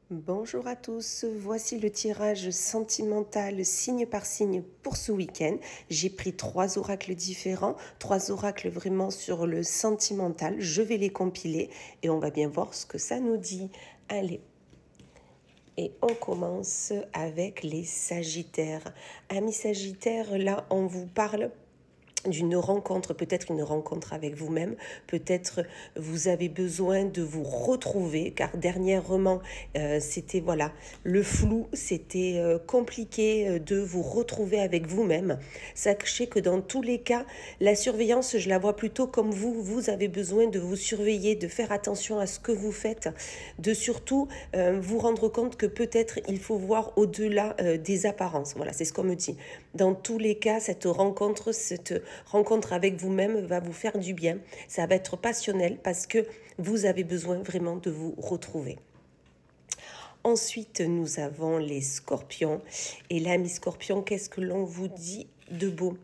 Bonjour à tous, voici le tirage sentimental signe par signe pour ce week-end. J'ai pris 3 oracles différents, 3 oracles vraiment sur le sentimental. Je vais les compiler et on va bien voir ce que ça nous dit. Allez, et on commence avec les Sagittaires. Amis Sagittaires, là on vous parle d'une rencontre, peut-être une rencontre avec vous-même, peut-être vous avez besoin de vous retrouver, car dernièrement, c'était voilà, le flou, c'était compliqué de vous retrouver avec vous-même. Sachez que dans tous les cas, la surveillance, je la vois plutôt comme vous avez besoin de vous surveiller, de faire attention à ce que vous faites, de surtout vous rendre compte que peut-être il faut voir au-delà des apparences. Voilà, c'est ce qu'on me dit. Dans tous les cas, cette rencontre avec vous-même va vous faire du bien. Ça va être passionnel parce que vous avez besoin vraiment de vous retrouver. Ensuite, nous avons les Scorpions. Et là, mes Scorpions, qu'est-ce que l'on vous dit de beau?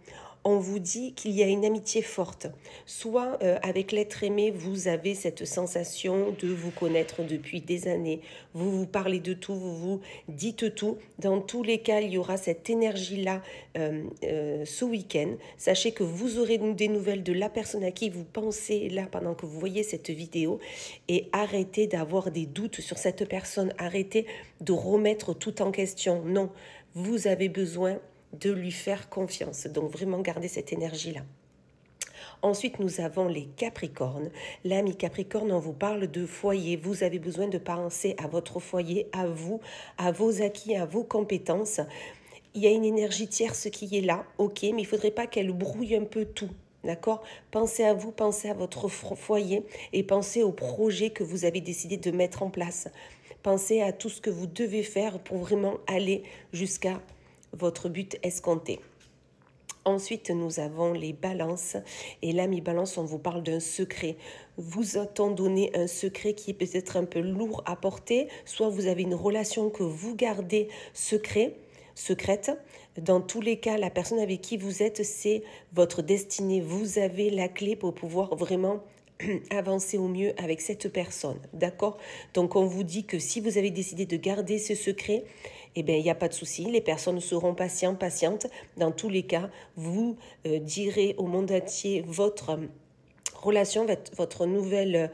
On vous dit qu'il y a une amitié forte. Soit avec l'être aimé, vous avez cette sensation de vous connaître depuis des années. Vous vous parlez de tout, vous vous dites tout. Dans tous les cas, il y aura cette énergie-là ce week-end. Sachez que vous aurez des nouvelles de la personne à qui vous pensez là pendant que vous voyez cette vidéo. Et arrêtez d'avoir des doutes sur cette personne. Arrêtez de remettre tout en question. Non, vous avez besoin de lui faire confiance. Donc vraiment gardez cette énergie-là. Ensuite, nous avons les Capricornes. Là, mes Capricornes, on vous parle de foyer. Vous avez besoin de penser à votre foyer, à vous, à vos acquis, à vos compétences. Il y a une énergie tierce qui est là, ok, mais il ne faudrait pas qu'elle brouille un peu tout. D'accord? Pensez à vous, pensez à votre foyer et pensez au projet que vous avez décidé de mettre en place. Pensez à tout ce que vous devez faire pour vraiment aller jusqu'à votre but escompté. Ensuite, nous avons les balances. Et là, mes balances, on vous parle d'un secret. Vous a-t-on donné un secret qui est peut-être un peu lourd à porter? Soit vous avez une relation que vous gardez secrète. Dans tous les cas, la personne avec qui vous êtes, c'est votre destinée. Vous avez la clé pour pouvoir vraiment avancer au mieux avec cette personne. D'accord? Donc, on vous dit que si vous avez décidé de garder ce secret, eh bien, il n'y a pas de souci, les personnes seront patientes. Dans tous les cas, vous direz au monde entier votre relation, votre la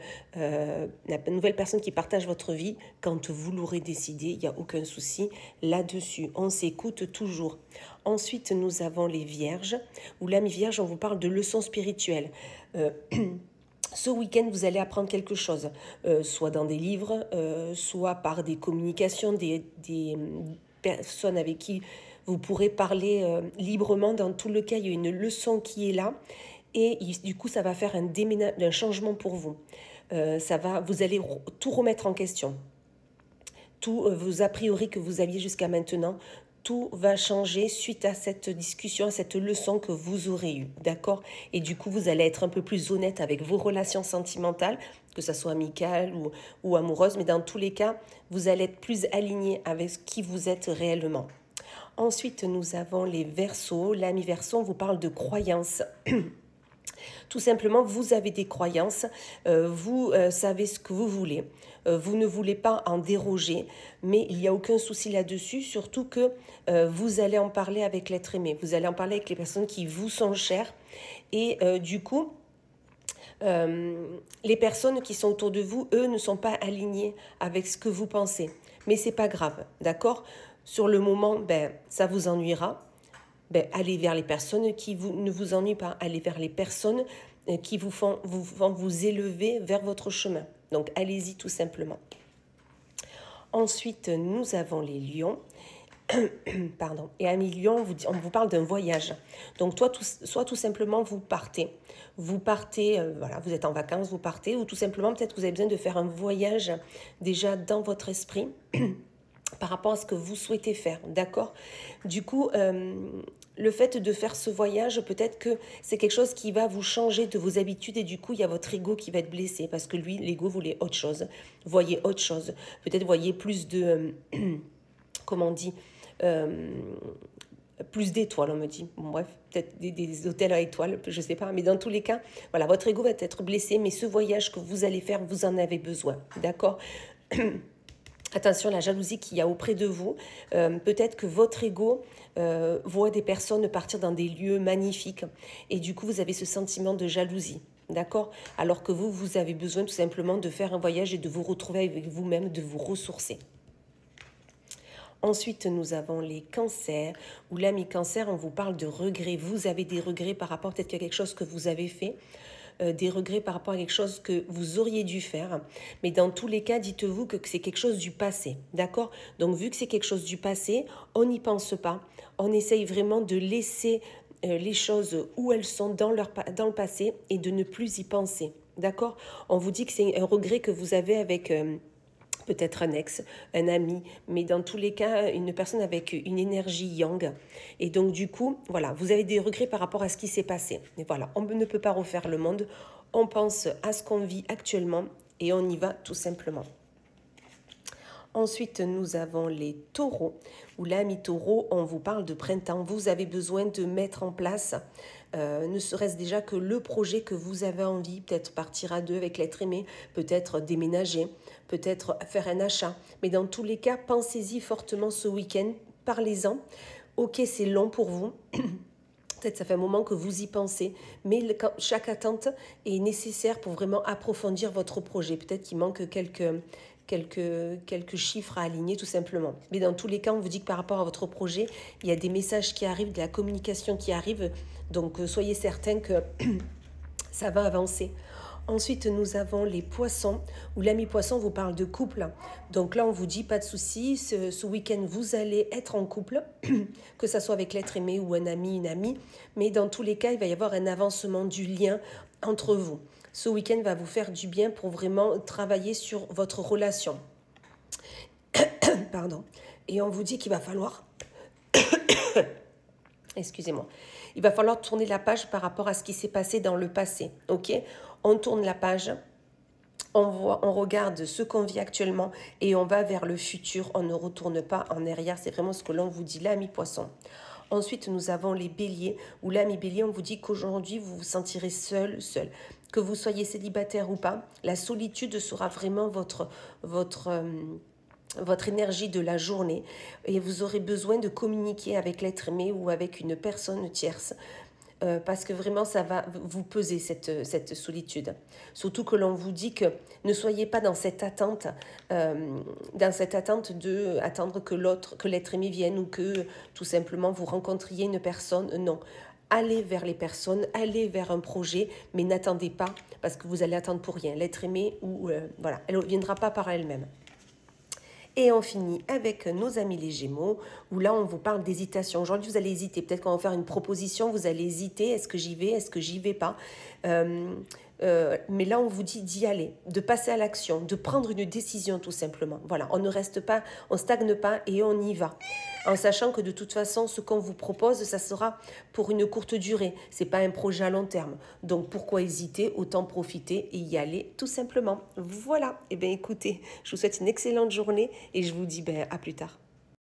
nouvelle personne qui partage votre vie, quand vous l'aurez décidé, il n'y a aucun souci là-dessus. On s'écoute toujours. Ensuite, nous avons les Vierges, où là, mes Vierges, on vous parle de leçons spirituelles. Ce week-end, vous allez apprendre quelque chose, soit dans des livres, soit par des communications, des personnes avec qui vous pourrez parler librement. Dans tout le cas, il y a une leçon qui est là et du coup, ça va faire un changement pour vous. Vous allez tout remettre en question. Tous vos a priori que vous aviez jusqu'à maintenant, tout va changer suite à cette discussion, à cette leçon que vous aurez eue, d'accord? Et du coup, vous allez être un peu plus honnête avec vos relations sentimentales, que ce soit amicales ou amoureuses, mais dans tous les cas, vous allez être plus aligné avec qui vous êtes réellement. Ensuite, nous avons les Verseaux. L'ami Verseau, on vous parle de croyances. Tout simplement, vous avez des croyances, vous savez ce que vous voulez, vous ne voulez pas en déroger, mais il n'y a aucun souci là-dessus, surtout que vous allez en parler avec l'être aimé, vous allez en parler avec les personnes qui vous sont chères, et du coup, les personnes qui sont autour de vous, eux, ne sont pas alignées avec ce que vous pensez. Mais c'est pas grave, d'accord? Sur le moment, ça vous ennuiera. Allez vers les personnes qui ne vous ennuient pas. Allez vers les personnes qui vont vous élever vers votre chemin. Donc, allez-y tout simplement. Ensuite, nous avons les lions. Pardon. Et à mi-lion, on vous parle d'un voyage. Donc, soit tout simplement, vous partez. Vous partez, voilà, vous êtes en vacances, vous partez, ou tout simplement, peut-être que vous avez besoin de faire un voyage déjà dans votre esprit par rapport à ce que vous souhaitez faire, d'accord? Du coup, le fait de faire ce voyage, peut-être que c'est quelque chose qui va vous changer de vos habitudes et du coup, il y a votre ego qui va être blessé parce que lui, l'ego voulait autre chose. Voyez autre chose. Peut-être voyez plus de... comment on dit plus d'étoiles, on me dit. Bon, bref, peut-être des hôtels à étoiles, je ne sais pas. Mais dans tous les cas, voilà, votre ego va être blessé, mais ce voyage que vous allez faire, vous en avez besoin, d'accord? Attention, la jalousie qu'il y a auprès de vous, peut-être que votre ego voit des personnes partir dans des lieux magnifiques et du coup, vous avez ce sentiment de jalousie. D'accord? Alors que vous, vous avez besoin tout simplement de faire un voyage et de vous retrouver avec vous-même, de vous ressourcer. Ensuite, nous avons les cancers, où là, mes cancers, on vous parle de regrets. Vous avez des regrets par rapport peut-être à quelque chose que vous avez fait, des regrets par rapport à quelque chose que vous auriez dû faire. Mais dans tous les cas, dites-vous que c'est quelque chose du passé, d'accord? Donc, vu que c'est quelque chose du passé, on n'y pense pas. On essaye vraiment de laisser les choses où elles sont dans le passé et de ne plus y penser, d'accord? On vous dit que c'est un regret que vous avez avec... peut-être un ex, un ami, mais dans tous les cas, une personne avec une énergie yang. Et donc, du coup, voilà, vous avez des regrets par rapport à ce qui s'est passé. Et voilà, on ne peut pas refaire le monde. On pense à ce qu'on vit actuellement et on y va tout simplement. Ensuite, nous avons les taureaux, où là, mi-taureau, on vous parle de printemps. Vous avez besoin de mettre en place, ne serait-ce déjà que le projet que vous avez envie, peut-être partir à deux avec l'être aimé, peut-être déménager, peut-être faire un achat. Mais dans tous les cas, pensez-y fortement ce week-end, parlez-en. Ok, c'est long pour vous. Peut-être ça fait un moment que vous y pensez, mais chaque attente est nécessaire pour vraiment approfondir votre projet. Peut-être qu'il manque quelques chiffres à aligner tout simplement. Mais dans tous les cas, on vous dit que par rapport à votre projet, il y a des messages qui arrivent, de la communication qui arrive. Donc soyez certains que ça va avancer. Ensuite, nous avons les poissons, où l'ami poisson vous parle de couple. Donc là, on vous dit, pas de souci, ce week-end, vous allez être en couple, que ce soit avec l'être aimé ou un ami, une amie. Mais dans tous les cas, il va y avoir un avancement du lien entre vous. Ce week-end va vous faire du bien pour vraiment travailler sur votre relation. Pardon. Et on vous dit qu'il va falloir... Excusez-moi. Il va falloir tourner la page par rapport à ce qui s'est passé dans le passé. Ok? On tourne la page, on regarde ce qu'on vit actuellement et on va vers le futur. On ne retourne pas en arrière. C'est vraiment ce que l'on vous dit là, mi-poisson. Ensuite, nous avons les béliers, où là, mi-bélier, on vous dit qu'aujourd'hui, vous vous sentirez seul. Que vous soyez célibataire ou pas, la solitude sera vraiment votre énergie de la journée et vous aurez besoin de communiquer avec l'être aimé ou avec une personne tierce parce que vraiment ça va vous peser cette solitude. Surtout que l'on vous dit que ne soyez pas dans cette attente de attendre que l'être aimé vienne ou que tout simplement vous rencontriez une personne. Non. Allez vers les personnes, allez vers un projet, mais n'attendez pas parce que vous allez attendre pour rien. L'être aimé voilà, elle ne viendra pas par elle-même. Et on finit avec nos amis les Gémeaux, où là, on vous parle d'hésitation. Aujourd'hui, vous allez hésiter. Peut-être qu'on va faire une proposition, vous allez hésiter. Est-ce que j'y vais? Est-ce que j'y vais pas? Mais là, on vous dit d'y aller, de passer à l'action, de prendre une décision tout simplement. Voilà, on ne reste pas, on stagne pas et on y va. En sachant que de toute façon, ce qu'on vous propose, ça sera pour une courte durée. Ce n'est pas un projet à long terme. Donc, pourquoi hésiter? Autant profiter et y aller tout simplement. Voilà. Eh bien, écoutez, je vous souhaite une excellente journée et je vous dis à plus tard.